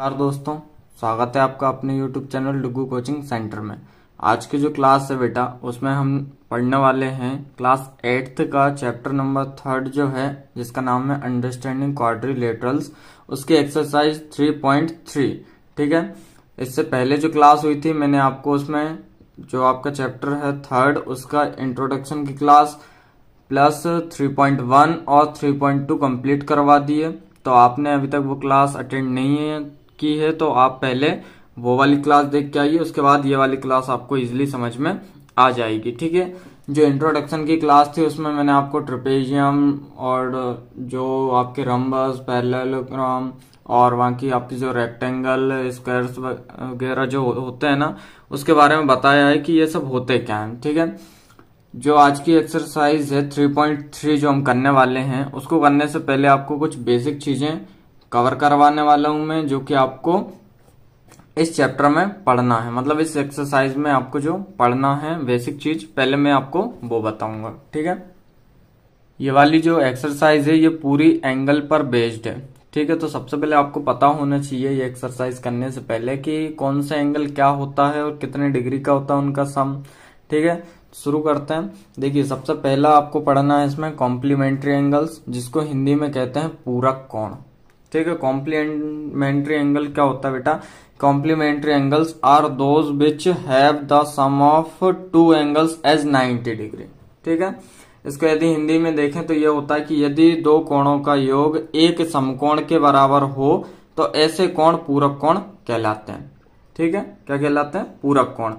नमस्कार दोस्तों, स्वागत है आपका अपने YouTube चैनल डुगू कोचिंग सेंटर में। आज की जो क्लास है बेटा, उसमें हम पढ़ने वाले हैं क्लास 8th का चैप्टर नंबर 3 जो है, जिसका नाम है अंडरस्टैंडिंग क्वाड्रिलेटरल्स, उसकी एक्सरसाइज 3.3। ठीक है, इससे पहले जो क्लास हुई थी मैंने आपको उसमें जो आपका चैप्टर है 3 उसका इंट्रोडक्शन की क्लास प्लस 3.1 और 3.2 कंप्लीट करवा दी है। तो आपने अभी तक वो क्लास अटेंड नहीं की है तो आप पहले वो वाली क्लास देख के आइए, उसके बाद ये वाली क्लास आपको इजीली समझ में आ जाएगी। ठीक है, जो इंट्रोडक्शन की क्लास थी उसमें मैंने आपको ट्रेपेजियम और जो आपके रम्बस, पैरेललोग्राम और वहाँ की आपकी जो रेक्टेंगल, स्क्वायर्स वगैरह जो होते हैं ना, उसके बारे में बताया है कि ये सब होते क्या हैं। ठीक है, जो आज की एक्सरसाइज है 3.3 जो हम करने वाले हैं, उसको करने से पहले आपको कुछ बेसिक चीजें कवर करवाने वाला हूं मैं, जो कि आपको इस चैप्टर में पढ़ना है। मतलब इस एक्सरसाइज में आपको जो पढ़ना है बेसिक चीज, पहले मैं आपको वो बताऊंगा। ठीक है, ये वाली जो एक्सरसाइज है ये पूरी एंगल पर बेस्ड है। ठीक है, तो सबसे पहले आपको पता होना चाहिए ये एक्सरसाइज करने से पहले कि कौन सा एंगल क्या होता है और कितने डिग्री का होता है उनका सम। ठीक है, शुरू करते हैं। देखिए, सबसे पहला आपको पढ़ना है इसमें कॉम्प्लीमेंट्री एंगल्स, जिसको हिंदी में कहते हैं पूरक कोण। ठीक है, कॉम्प्लीमेंट्री एंगल क्या होता है बेटा? Complementary angles are those which have the sum of two angles as 90 degree. ठीक है, इसको यदि हिंदी में देखें तो ये होता है कि यदि दो कोणों का योग एक समकोण के बराबर हो तो ऐसे कोण पूरक कोण कहलाते हैं। ठीक है, क्या कहलाते हैं? पूरक कोण।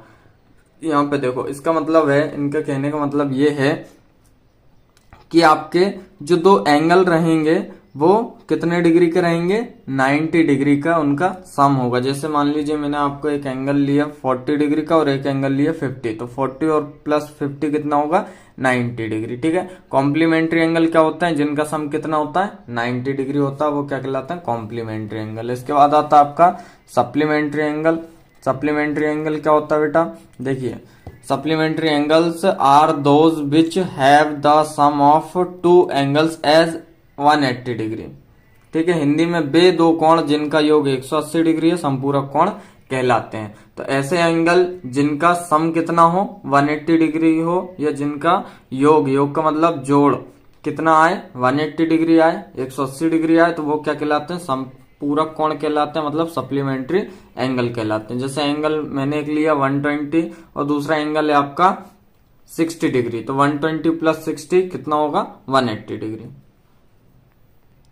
यहाँ पे देखो, इसका मतलब है, इनका कहने का मतलब ये है कि आपके जो दो एंगल रहेंगे वो कितने डिग्री के रहेंगे? 90 डिग्री का उनका सम होगा। जैसे मान लीजिए मैंने आपको एक एंगल लिया 40 डिग्री का और एक एंगल लिया 50, तो 40 और प्लस 50 कितना होगा? 90 डिग्री। ठीक है, कॉम्प्लीमेंट्री एंगल क्या होता है? जिनका सम कितना होता है? 90 डिग्री होता है, वो क्या कहलाता है? Complementary angle. इसके बाद आता है आपका सप्लीमेंट्री एंगल। सप्लीमेंट्री एंगल क्या होता है बेटा? देखिए, supplementary angles are those which have the sum of two angles as 180 degree. ठीक है, हिंदी में वे दो कोण जिनका योग 180 डिग्री है समपूरक कोण कहलाते हैं। तो ऐसे एंगल जिनका सम कितना हो? 180 डिग्री हो, या जिनका योग का मतलब जोड़ कितना आए? 180 डिग्री आए, 180 डिग्री आए, तो वो क्या कहलाते हैं? पूरक कोण कहलाते हैं, मतलब सप्लीमेंट्री एंगल कहलाते हैं। जैसे एंगल मैंने एक लिया 120 और दूसरा एंगल है आपका 60 डिग्री, तो 120 प्लस 60 कितना होगा? 180 डिग्री।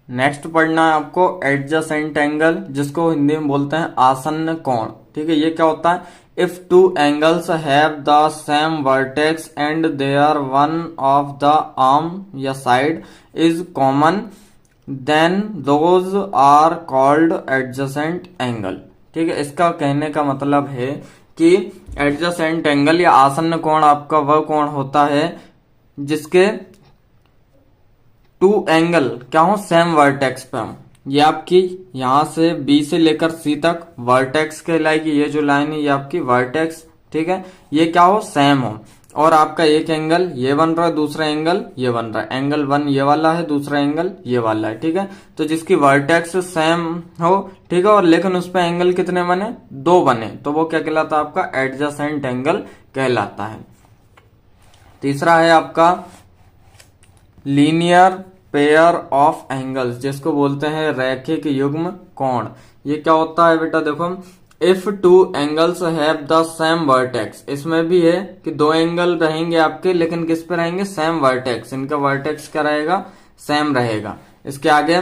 नेक्स्ट पढ़ना है आपको एडजेसेंट एंगल, जिसको हिंदी में बोलते हैं आसन्न कोण। ठीक है, ये क्या होता है? If two angles have the same vertex and their one of the arm या side is common then those are called adjacent angle. ठीक है, इसका कहने का मतलब है कि एडजेसेंट एंगल या आसन्न कोण आपका वह कोण होता है जिसके टू एंगल क्या हो? सेम वर्टेक्स पे हो। ये आपकी यहां से बी से लेकर सी तक वर्टेक्स कहलाएगी। ये जो लाइन है ये आपकी वर्टेक्स। ठीक है, ये क्या हो? सेम हो। और आपका एक एंगल ये बन रहा है, दूसरा एंगल ये बन रहा है। एंगल 1 ये वाला है, दूसरा एंगल ये वाला है। ठीक है, तो जिसकी वर्टेक्स सेम हो, ठीक है, और लेकिन उस पर एंगल कितने बने? 2 बने, तो वो क्या कहलाता है? आपका एडजेसेंट एंगल कहलाता है। तीसरा है आपका लीनियर पेयर ऑफ एंगल्स, जिसको बोलते हैं रैखिक युग्म कोण। ये क्या होता है बेटा? देखो, if two angles have the same vertex, इसमें भी है कि दो एंगल रहेंगे आपके, लेकिन किस पे रहेंगे? Same vertex. इनका वर्टेक्स क्या रहेगा? सेम रहेगा। इसके आगे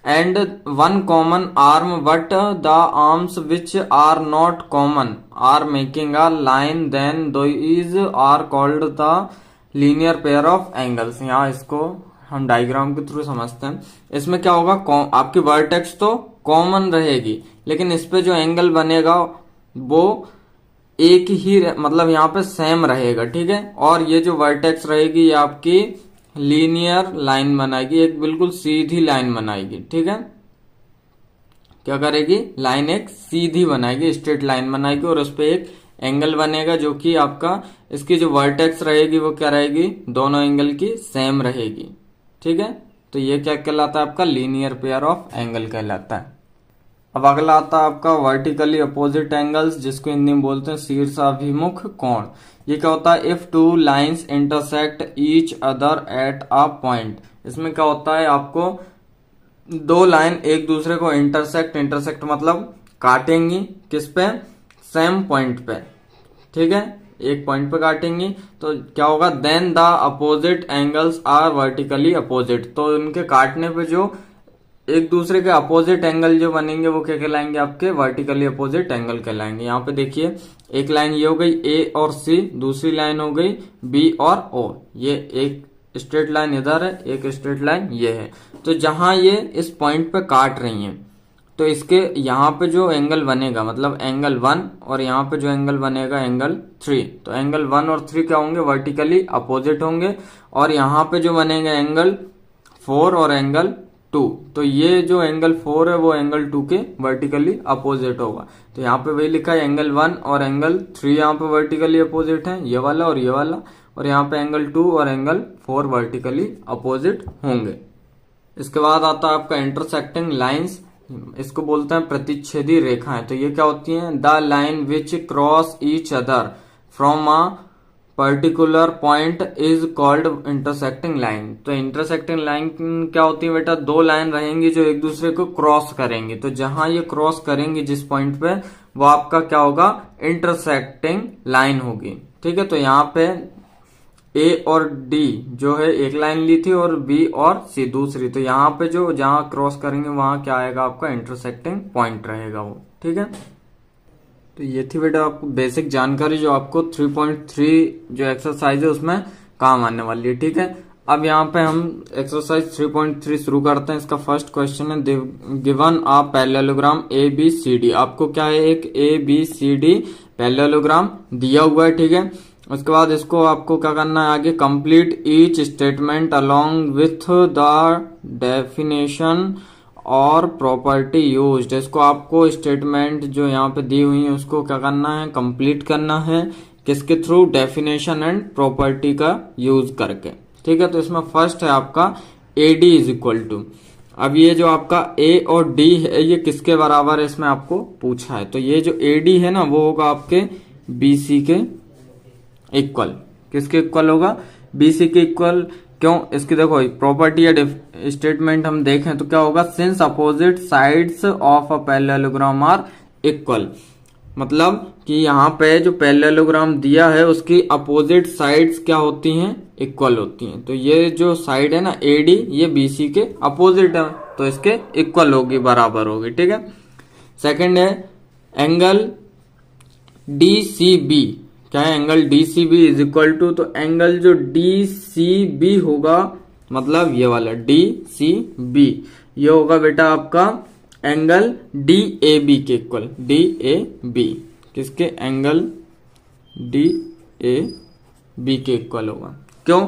and one common arm but the arms which are not common are making a line, then these are called the linear pair of angles. यहाँ इसको हम डायग्राम के थ्रू समझते हैं। इसमें क्या होगा? आपकी वर्टेक्स तो कॉमन रहेगी, लेकिन इस पे जो एंगल बनेगा वो एक ही, मतलब यहाँ पे सेम रहेगा। ठीक है, और ये जो वर्टेक्स रहेगी ये आपकी लीनियर लाइन बनाएगी, एक बिल्कुल सीधी लाइन बनाएगी। ठीक है, क्या करेगी? लाइन एक सीधी बनाएगी, स्ट्रेट लाइन बनाएगी, और उस पे एक एंगल बनेगा जो कि आपका, इसकी जो वर्टेक्स रहेगी वो क्या रहेगी? दोनों एंगल की सेम रहेगी। ठीक है, तो ये क्या कहलाता है? आपका लीनियर पेयर ऑफ एंगल कहलाता है। अब अगला आता है आपका वर्टिकली अपोजिट एंगल्स, जिसको हिंदी में बोलते हैं शीर्षाभिमुख कोण। ये क्या होता है? If two lines intersect each other at a point. इसमें क्या होता है, आपको दो लाइन एक दूसरे को इंटरसेक्ट मतलब काटेंगी, किस पे? सेम पॉइंट पे, ठीक है, एक पॉइंट पे काटेंगी। तो क्या होगा? Then the opposite angles are vertically opposite. तो उनके काटने पे जो एक दूसरे के अपोजिट एंगल जो बनेंगे वो क्या कहलाएंगे? आपके वर्टिकली अपोजिट एंगल कहलाएंगे। यहाँ पे देखिए, एक लाइन ये हो गई ए और सी, दूसरी लाइन हो गई बी और ओ। ये एक स्ट्रेट लाइन इधर है, एक स्ट्रेट लाइन ये है। तो जहां ये इस पॉइंट पे काट रही हैं, तो इसके यहाँ पे जो एंगल बनेगा मतलब एंगल 1, और यहाँ पे जो एंगल बनेगा एंगल 3। तो एंगल 1 और 3 क्या होंगे? वर्टिकली अपोजिट होंगे। और यहाँ पे जो बनेगा एंगल 4 और एंगल 2, तो ये जो एंगल 4 है वो एंगल 2 के वर्टिकली अपोजिट होगा। तो यहाँ पे वही लिखा है, एंगल 1 और एंगल 3 यहाँ पे वर्टिकली अपोजिट है, ये वाला और ये वाला। और यहाँ पे एंगल 2 और एंगल 4 वर्टिकली अपोजिट होंगे। इसके बाद आता है आपका इंटरसेक्टिंग लाइंस। इसको बोलते हैं प्रतिच्छेदी रेखाएं। तो ये क्या होती हैं? The line which cross each other from a particular point is called intersecting line. तो इंटरसेक्टिंग लाइन क्या होती है बेटा? दो लाइन रहेंगी जो एक दूसरे को क्रॉस करेंगी। तो जहां ये क्रॉस करेंगी जिस पॉइंट पे, वो आपका क्या होगा? इंटरसेक्टिंग लाइन होगी, ठीक है। तो यहाँ पे ए और डी जो है एक लाइन ली थी और बी और सी दूसरी। तो यहाँ पे जो जहां क्रॉस करेंगे वहां क्या आएगा? आपका इंटरसेक्टिंग पॉइंट रहेगा वो, ठीक है। तो ये थी बेटा आपको बेसिक जानकारी जो आपको 3.3 जो एक्सरसाइज है उसमें काम आने वाली है, ठीक है। अब यहाँ पे हम एक्सरसाइज 3.3 शुरू करते हैं। इसका फर्स्ट क्वेश्चन है, given a parallelogram A B C D. आपको क्या है? एक A B C D parallelogram दिया हुआ है, ठीक है। उसके बाद इसको आपको क्या करना है आगे? Complete each statement along with the definition और प्रॉपर्टी यूज्ड। इसको आपको स्टेटमेंट जो यहाँ पे दी हुई है उसको क्या करना है? कंप्लीट करना है, किसके थ्रू? डेफिनेशन एंड प्रॉपर्टी का यूज करके, ठीक है। तो इसमें फर्स्ट है आपका A D is equal to. अब ये जो आपका ए और डी है ये किसके बराबर है इसमें आपको पूछा है। तो ये जो ए डी है ना वो होगा आपके बी सी के इक्वल। किसके इक्वल होगा? बी सी के इक्वल। क्यों? इसकी देखो प्रॉपर्टी या स्टेटमेंट हम देखें तो क्या होगा? Since opposite sides of a parallelogram are equal. मतलब कि यहाँ पे जो पैरेललोग्राम दिया है उसकी अपोजिट साइड्स क्या होती हैं? इक्वल होती हैं। तो ये जो साइड है ना एडी, ये बीसी के अपोजिट है, तो इसके इक्वल होगी, बराबर होगी, ठीक है। सेकंड है एंगल डीसीबी। क्या है? Angle DCB is equal to, तो एंगल जो डीसीबी होगा मतलब ये वाला डीसीबी, ये होगा बेटा आपका एंगल डीएबी के इक्वल। डीएबी किसके? एंगल डीएबी के इक्वल होगा। क्यों?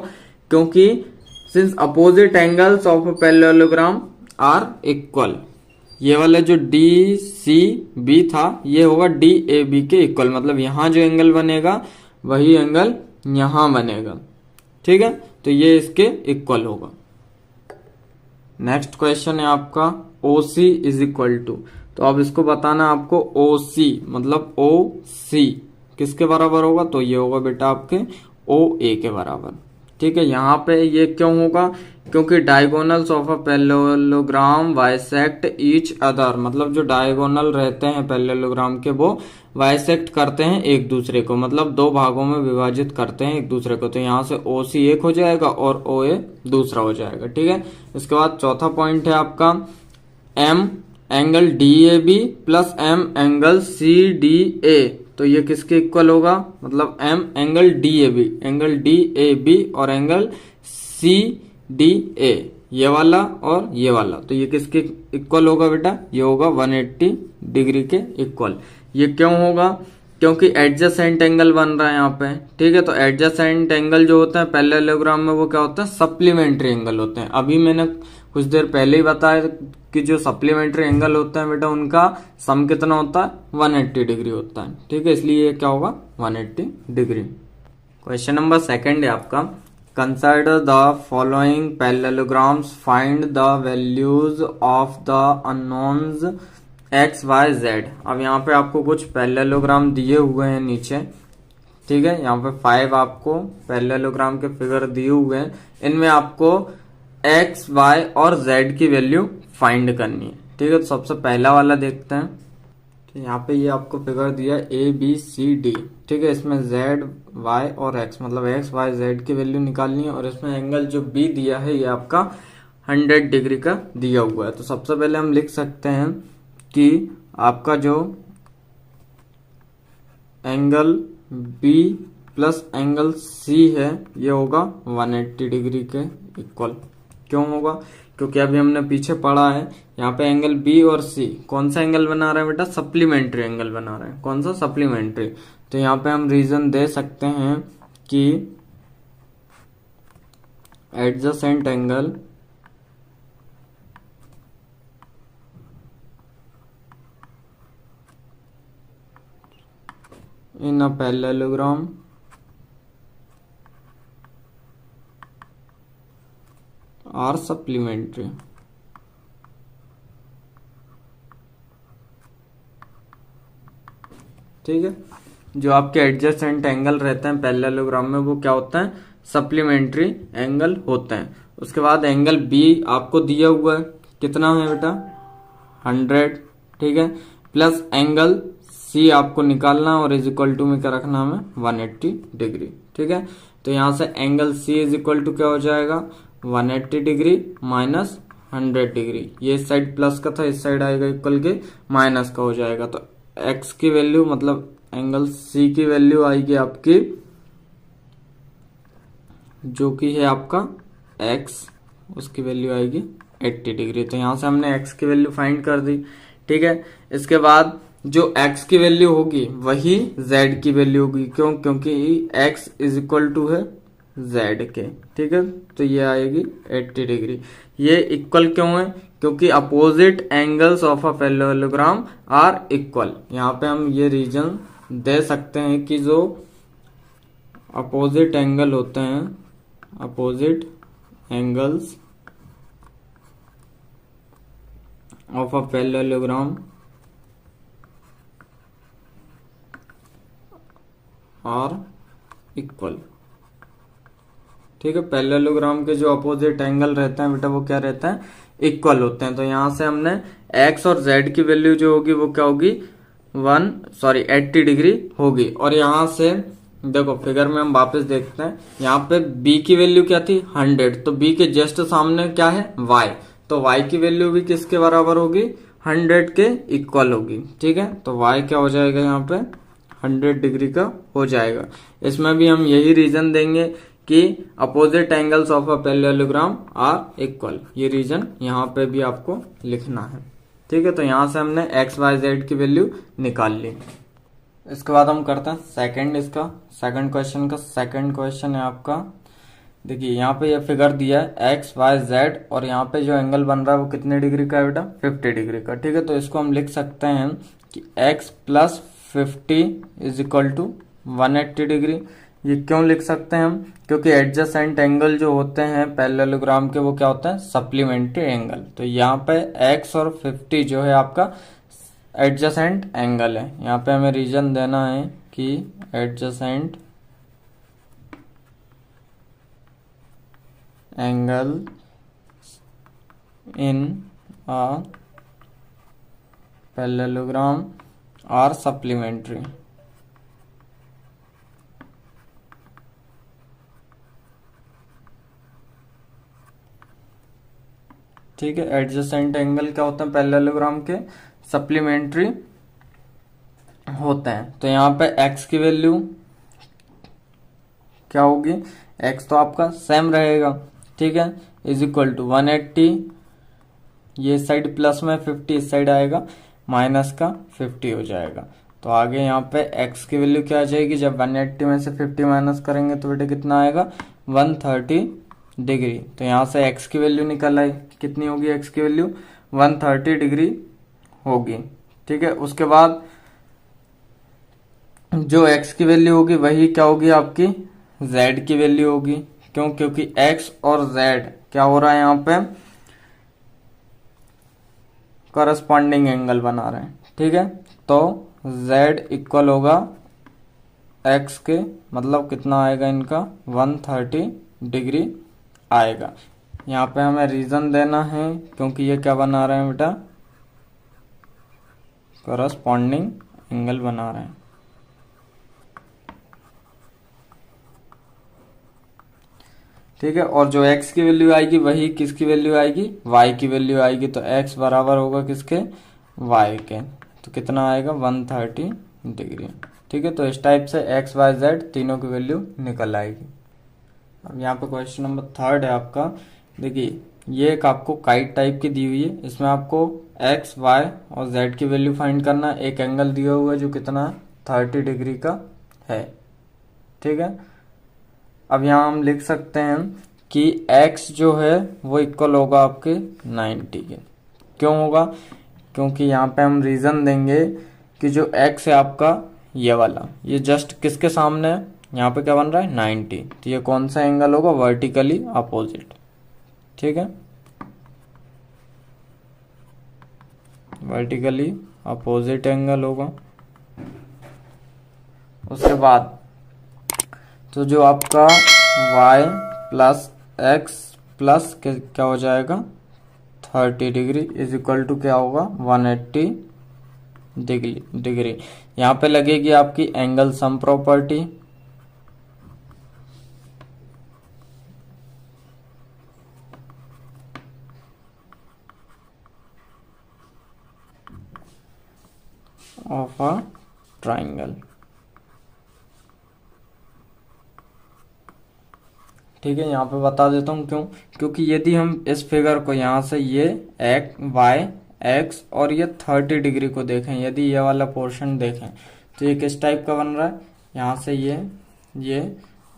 क्योंकि since opposite angles of a parallelogram are equal, ये वाला जो डी सी बी था ये होगा डी ए बी के इक्वल। मतलब यहां जो एंगल बनेगा वही एंगल यहां बनेगा, ठीक है। तो ये इसके इक्वल होगा। नेक्स्ट क्वेश्चन है आपका ओ सी इज इक्वल टू। तो अब इसको बताना आपको ओ सी मतलब ओ सी किसके बराबर होगा? तो ये होगा बेटा आपके ओ ए के बराबर, ठीक है। यहाँ पे ये क्यों होगा? क्योंकि diagonals of a parallelogram bisect each other. मतलब जो डायगोनल रहते हैं पैरेललोग्राम के वो बाइसेक्ट करते हैं एक दूसरे को, मतलब दो भागों में विभाजित करते हैं एक दूसरे को। तो यहाँ से ओ सी एक हो जाएगा और ओ ए दूसरा हो जाएगा, ठीक है। इसके बाद चौथा पॉइंट है आपका m angle D A B plus m angle C D A. तो ये किसके इक्वल होगा? मतलब m angle D A B, angle D A B और एंगल सी डी ए, ये वाला और ये वाला। तो ये किसके इक्वल होगा बेटा? ये होगा 180 डिग्री के इक्वल। ये क्यों होगा? क्योंकि एडजेसेंट एंगल बन रहा है यहाँ पे, ठीक है। तो एडजेसेंट एंगल जो होता है पैरेललोग्राम में वो क्या होता है? सप्लीमेंट्री एंगल होते हैं। अभी मैंने कुछ देर पहले ही बताया कि जो सप्लीमेंट्री एंगल होता है बेटा उनका सम कितना होता है? 180 डिग्री होता है, ठीक है। इसलिए ये क्या होगा? 180 डिग्री। क्वेश्चन नंबर सेकंड है आपका, consider the following parallelograms, find the values of the unknowns x y z. अब यहाँ पे आपको कुछ पैरेललोग्राम दिए हुए हैं नीचे, ठीक है। यहाँ पे 5 आपको पैरेललोग्राम के फिगर दिए हुए हैं। इनमें आपको एक्स वाई और जेड की वैल्यू फाइंड करनी है, ठीक है। तो सबसे पहला वाला देखते हैं। तो यहाँ पे ये आपको फिगर दिया ABCD, ठीक है। इसमें जेड वाई और एक्स, मतलब एक्स वाई जेड की वैल्यू निकालनी है। और इसमें एंगल जो बी दिया है ये आपका 100 डिग्री का दिया हुआ है। तो सबसे पहले हम लिख सकते हैं कि आपका जो angle B plus angle C है ये होगा 180 डिग्री के इक्वल। क्यों होगा? क्योंकि अभी हमने पीछे पढ़ा है यहाँ पे एंगल बी और सी कौन सा एंगल बना रहा है बेटा? सप्लीमेंट्री एंगल बना रहा है। कौन सा? सप्लीमेंट्री। तो यहाँ पे हम रीजन दे सकते हैं कि adjacent angle in a parallelogram are supplementary. ठीक है। जो आपके एडजेसेंट एंगल रहते हैं पैरेललोग्राम में वो क्या होता है? सप्लीमेंट्री एंगल होते हैं। उसके बाद एंगल बी आपको दिया हुआ है, कितना है बेटा? 100, ठीक है। प्लस एंगल सी आपको निकालना और इज इक्वल टू में क्या रखना हमें? 180 डिग्री, ठीक है। तो यहां से angle C is equal to क्या हो जाएगा? 180 डिग्री माइनस 100 डिग्री। ये इस साइड प्लस का था, इस साइड आएगा इक्वल के माइनस का हो जाएगा। तो एक्स की वैल्यू मतलब एंगल सी की वैल्यू आएगी आपकी, जो कि है आपका एक्स, उसकी वैल्यू आएगी 80 डिग्री। तो यहां से हमने एक्स की वैल्यू फाइंड कर दी, ठीक है। इसके बाद जो एक्स की वैल्यू होगी वही जेड की वैल्यू होगी। क्यों? क्योंकि एक्स इज इक्वल टू है जेड के, ठीक है। तो ये आएगी 80 डिग्री। ये इक्वल क्यों है? क्योंकि opposite angles of a parallelogram are equal. यहाँ पे हम ये रीजन दे सकते हैं कि जो अपोजिट एंगल होते हैं, opposite angles of a parallelogram are equal, ठीक है। पैरेललोग्राम के जो अपोजिट एंगल रहते हैं बेटा वो क्या रहता है? इक्वल होते हैं। तो यहां से हमने एक्स और जेड की वैल्यू जो होगी वो क्या होगी? 80 डिग्री होगी। और यहां से देखो फिगर में हम वापस देखते हैं, यहाँ पे बी की वैल्यू क्या थी? 100। तो बी के जस्ट सामने क्या है? वाई। तो वाई की वैल्यू भी किसके बराबर होगी? 100 के इक्वल होगी, ठीक है। तो वाई क्या हो जाएगा? यहाँ पे 100 डिग्री का हो जाएगा। इसमें भी हम यही रीजन देंगे कि opposite angles of a parallelogram are equal. ये रीजन यहाँ पे भी आपको लिखना है, ठीक है। तो यहां से हमने एक्स वाई जेड की वैल्यू निकाल ली। इसके बाद हम करते हैं सेकंड क्वेश्चन का। सेकंड क्वेश्चन है आपका, देखिए यहाँ पे ये फिगर दिया है एक्स वाई जेड, और यहाँ पे जो एंगल बन रहा है वो कितने डिग्री का है बेटा? 50 डिग्री का, ठीक है। तो इसको हम लिख सकते हैं कि x plus 50 is equal to 180 degree. ये क्यों लिख सकते हैं हम? क्योंकि एडजेसेंट एंगल जो होते हैं पैरेललोग्राम के वो क्या होते हैं? Supplementary angle. तो यहाँ पे x और 50 जो है आपका एडजेसेंट एंगल है। यहाँ पे हमें रीजन देना है कि adjacent angle in a parallelogram are supplementary, ठीक है। एडजेसेंट एंगल क्या होते हैं पैरेललोग्राम के? सप्लीमेंट्री होते हैं। तो यहाँ पे x की वैल्यू क्या होगी? x तो आपका सेम रहेगा, ठीक है, इज इक्वल टू 180, ये साइड प्लस में 50, इस साइड आएगा माइनस का 50 हो जाएगा। तो आगे यहाँ पे x की वैल्यू क्या आ जाएगी? जब 180 में से 50 माइनस करेंगे तो बेटा कितना आएगा? 130 डिग्री। तो यहाँ से x की वैल्यू निकल आई, कितनी होगी x की वैल्यू? 130 डिग्री होगी, ठीक है। उसके बाद जो x की वैल्यू होगी वही क्या होगी आपकी? z की वैल्यू होगी। क्यों? क्योंकि x और z क्या हो रहा है यहाँ पे? करस्पॉन्डिंग एंगल बना रहे हैं, ठीक है। तो z इक्वल होगा x के, मतलब कितना आएगा इनका 130 डिग्री आएगा। यहाँ पे हमें रीजन देना है क्योंकि ये क्या बना रहे हैं बेटा, करस्पॉन्डिंग एंगल बना रहे हैं। ठीक है, और जो x की वैल्यू आएगी वही किसकी वैल्यू आएगी, y की वैल्यू आएगी। तो x बराबर होगा किसके, y के। तो कितना आएगा 130 डिग्री। ठीक है, तो इस टाइप से x y z तीनों की वैल्यू निकल आएगी। अब यहाँ पे क्वेश्चन नंबर 3 है आपका। देखिए ये एक आपको काइट टाइप की दी हुई है, इसमें आपको x y और z की वैल्यू फाइंड करना है। एक एंगल दिया हुआ है जो कितना 30 डिग्री का है। ठीक है, अब यहाँ हम लिख सकते हैं कि x जो है वो इक्वल होगा आपके 90 के। क्यों होगा, क्योंकि यहाँ पे हम रीजन देंगे कि जो x है आपका ये वाला, ये जस्ट किसके सामने है, यहाँ पे क्या बन रहा है 90। तो ये कौन सा एंगल होगा, वर्टिकली अपोजिट। ठीक है, वर्टिकली अपोजिट एंगल होगा। उसके बाद तो जो आपका y प्लस एक्स प्लस क्या हो जाएगा 30 डिग्री इज इक्वल टू क्या होगा 180 डिग्री। यहाँ पे लगेगी आपकी angle sum property. Of a triangle. ठीक है, यहाँ पे बता देता हूँ क्यों, क्योंकि यदि हम इस फिगर को यहाँ से ये वाई एक्स और ये 30 डिग्री को देखें, यदि ये वाला पोर्शन देखें तो ये किस टाइप का बन रहा है, यहाँ से ये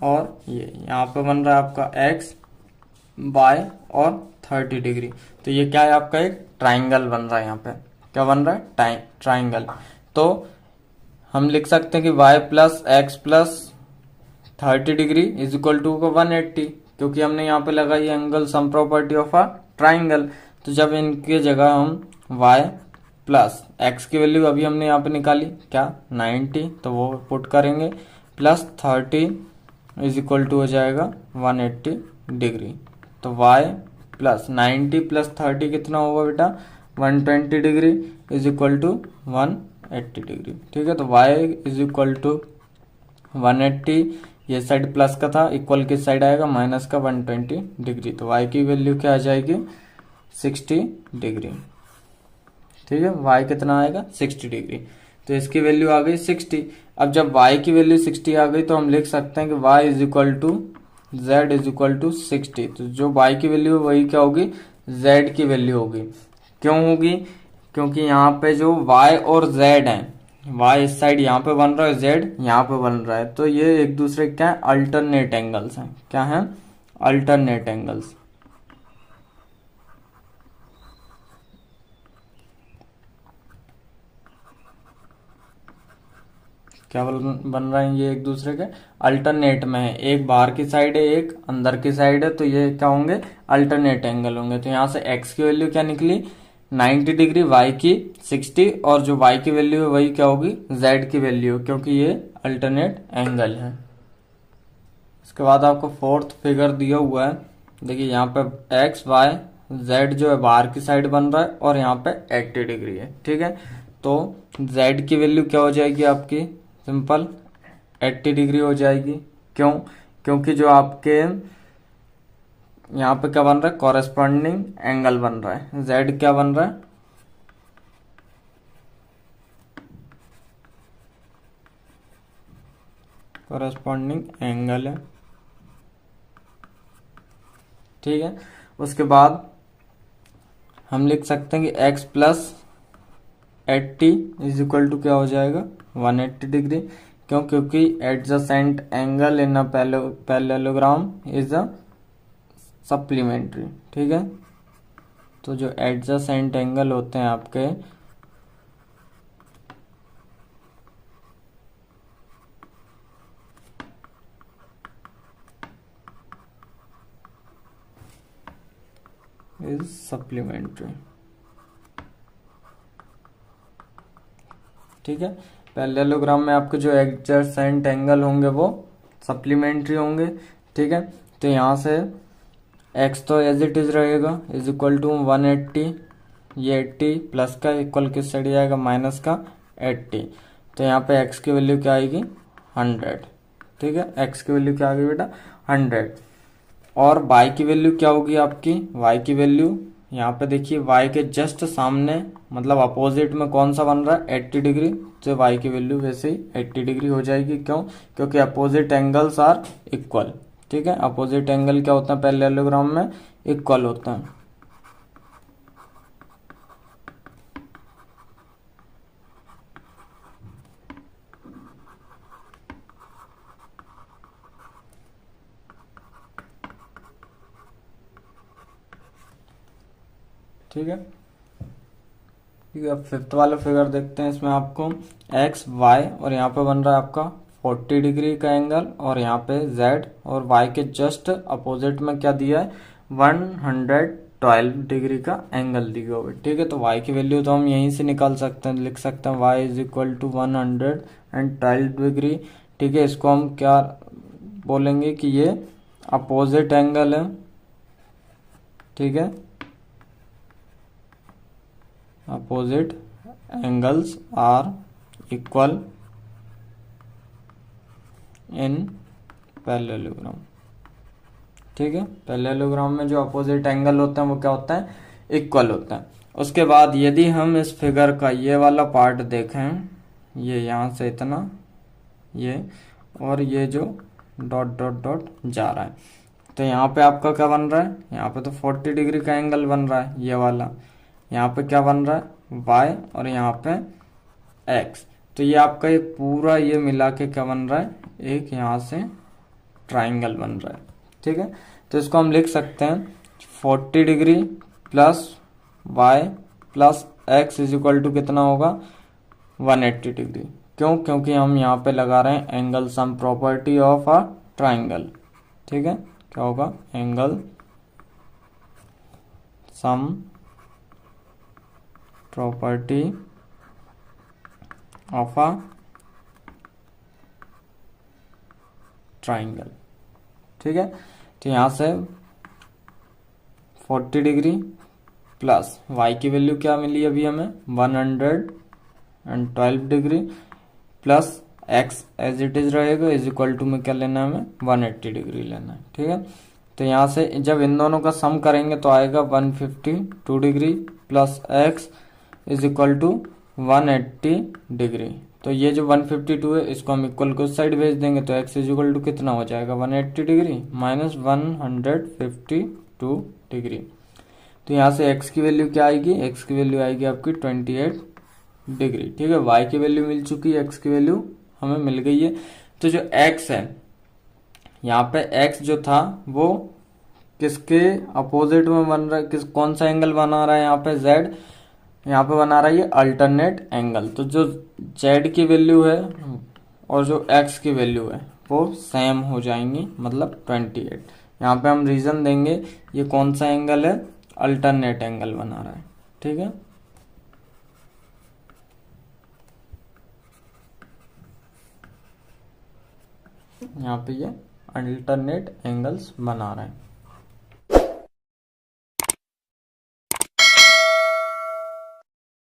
और ये यहाँ पे बन रहा है आपका एक्स वाई और 30 डिग्री। तो ये क्या है आपका एक ट्राइंगल बन रहा है। यहाँ पे क्या बन रहा है ट्राइंगल। तो हम लिख सकते हैं कि y plus x plus 30 degree is equal to को 180, क्योंकि हमने यहाँ पे लगाई angle sum property of a triangle. तो जब इनके जगह हम y प्लस एक्स की वैल्यू अभी हमने यहाँ पे निकाली क्या 90, तो वो पुट करेंगे प्लस 30 इज इक्वल टू हो जाएगा 180 डिग्री। तो y प्लस 90 प्लस 30 कितना होगा बेटा 120 degree is equal to 180 degree. ठीक है, तो y इज इक्वल टू 180, ये साइड प्लस का था, इक्वल किस साइड आएगा माइनस का 120 डिग्री। तो y की वैल्यू क्या आ जाएगी 60 डिग्री। ठीक है, y कितना आएगा 60 डिग्री। तो इसकी वैल्यू आ गई 60। अब जब y की वैल्यू 60 आ गई तो हम लिख सकते हैं कि y is equal to z is equal to 60। तो जो y की वैल्यू है वही क्या होगी z की वैल्यू होगी। क्यों होगी, क्योंकि यहाँ पे जो y और z है, y इस साइड यहाँ पे बन रहा है, z यहाँ पे बन रहा है, तो ये एक दूसरे क्या है अल्टरनेट एंगल्स हैं। क्या है अल्टरनेट एंगल्स। क्या बन रहे हैं ये एक दूसरे के अल्टरनेट में है, एक बाहर की साइड है एक अंदर की साइड है, तो ये क्या होंगे अल्टरनेट एंगल होंगे। तो यहाँ से x की वैल्यू क्या निकली 90 डिग्री, y की 60, और जो y की वैल्यू है वही क्या होगी z की वैल्यू, क्योंकि ये अल्टरनेट एंगल है। इसके बाद आपको फोर्थ फिगर दिया हुआ है। देखिए यहाँ पे x y z जो है बाहर की साइड बन रहा है और यहाँ पे 80 डिग्री है। ठीक है, तो z की वैल्यू क्या हो जाएगी आपकी सिंपल 80 डिग्री हो जाएगी। क्यों, क्योंकि जो आपके यहाँ पे क्या बन रहा है कॉरेस्पॉन्डिंग एंगल बन रहा है, z क्या बन रहा है कॉरेस्पॉन्डिंग एंगल है। ठीक है, उसके बाद हम लिख सकते हैं कि x plus 80 is equal to क्या हो जाएगा 180 डिग्री। क्यों, क्योंकि adjacent angle in a parallelogram is a supplementary. ठीक है, तो जो एडजेसेंट एंगल होते हैं आपके इज सप्लीमेंट्री। ठीक है। पैरेललोग्राम में आपके जो एडजेसेंट एंगल होंगे वो सप्लीमेंट्री होंगे, ठीक है। तो यहाँ से x तो एज इट इज रहेगा, इज इक्वल टू 180, ये 80 प्लस का इक्वल किस साइड जाएगा, माइनस का 80। तो यहाँ पे x की वैल्यू क्या आएगी, 100, ठीक है। x की वैल्यू क्या आ गई बेटा, 100। और y की वैल्यू क्या होगी आपकी, y की वैल्यू यहाँ पे देखिए y के जस्ट सामने मतलब अपोजिट में कौन सा बन रहा है, 80 डिग्री। तो y की वैल्यू वैसे ही 80 डिग्री हो जाएगी। क्यों, क्योंकि अपोजिट एंगल्स आर इक्वल, ठीक है। अपोजिट एंगल क्या होता है पैरेललोग्राम में, इक्वल होता है। ठीक है, ठीक है। अब फिफ्थ वाला फिगर देखते हैं। इसमें आपको एक्स वाई और यहाँ पे बन रहा है आपका 40 डिग्री का एंगल, और यहाँ पे जेड और वाई के जस्ट अपोजिट में क्या दिया है, 112 डिग्री का एंगल दिया हुआ है, ठीक है। तो वाई की वैल्यू तो हम यहीं से निकाल सकते हैं, लिख सकते हैं y is equal to 112 degree, ठीक है। इसको हम क्या बोलेंगे कि ये अपोजिट एंगल है, ठीक है। Opposite angles are equal in parallelogram, ठीक है। पैरेललोग्राम में जो अपोजिट एंगल होते हैं वो क्या होता है, इक्वल होता है। उसके बाद यदि हम इस फिगर का ये वाला पार्ट देखें, ये यहाँ से इतना, ये और ये जो डॉट डॉट डॉट जा रहा है, तो यहाँ पे आपका क्या बन रहा है, यहाँ पे तो 40 डिग्री का एंगल बन रहा है ये वाला। यहाँ पे क्या बन रहा है, y और यहाँ पे x। तो ये आपका ये पूरा ये मिला के क्या बन रहा है, एक यहाँ से ट्राइंगल बन रहा है, ठीक है। तो इसको हम लिख सकते हैं 40 degree plus y plus x is equal to कितना होगा, 180 डिग्री। क्यों, क्योंकि हम यहाँ पे लगा रहे हैं angle sum property of a triangle, ठीक है। क्या होगा, angle sum property of a triangle, ठीक है। तो यहाँ से 40 डिग्री प्लस y की वैल्यू क्या मिली अभी हमें, 112 degree plus x as it is रहेगा, इज इक्वल टू में क्या लेना है हमें, 180 डिग्री लेना है, ठीक है। तो यहाँ से जब इन दोनों का सम करेंगे तो आएगा 152 degree plus x is equal to 180 degree. तो ये जो 152 है इसको हम इक्वल को उस साइड भेज देंगे, तो x इज इक्वल टू कितना हो जाएगा, 180 डिग्री माइनस 152 डिग्री। तो यहाँ से x की वैल्यू क्या आएगी, x की वैल्यू आएगी आपकी 28 डिग्री, ठीक है। y की वैल्यू मिल चुकी है, x की वैल्यू हमें मिल गई है। तो जो x है यहाँ पे x जो था वो किसके अपोजिट में बन रहा है, कौन सा एंगल बना रहा है यहाँ पे, z। यहाँ पे बना रहा है ये अल्टरनेट एंगल। तो जो z की वैल्यू है और जो x की वैल्यू है वो सेम हो जाएंगी, मतलब 28। यहाँ पे हम रीजन देंगे ये कौन सा एंगल है, अल्टरनेट एंगल बना रहा है, ठीक है। यहाँ पे ये अल्टरनेट एंगल्स बना रहे हैं।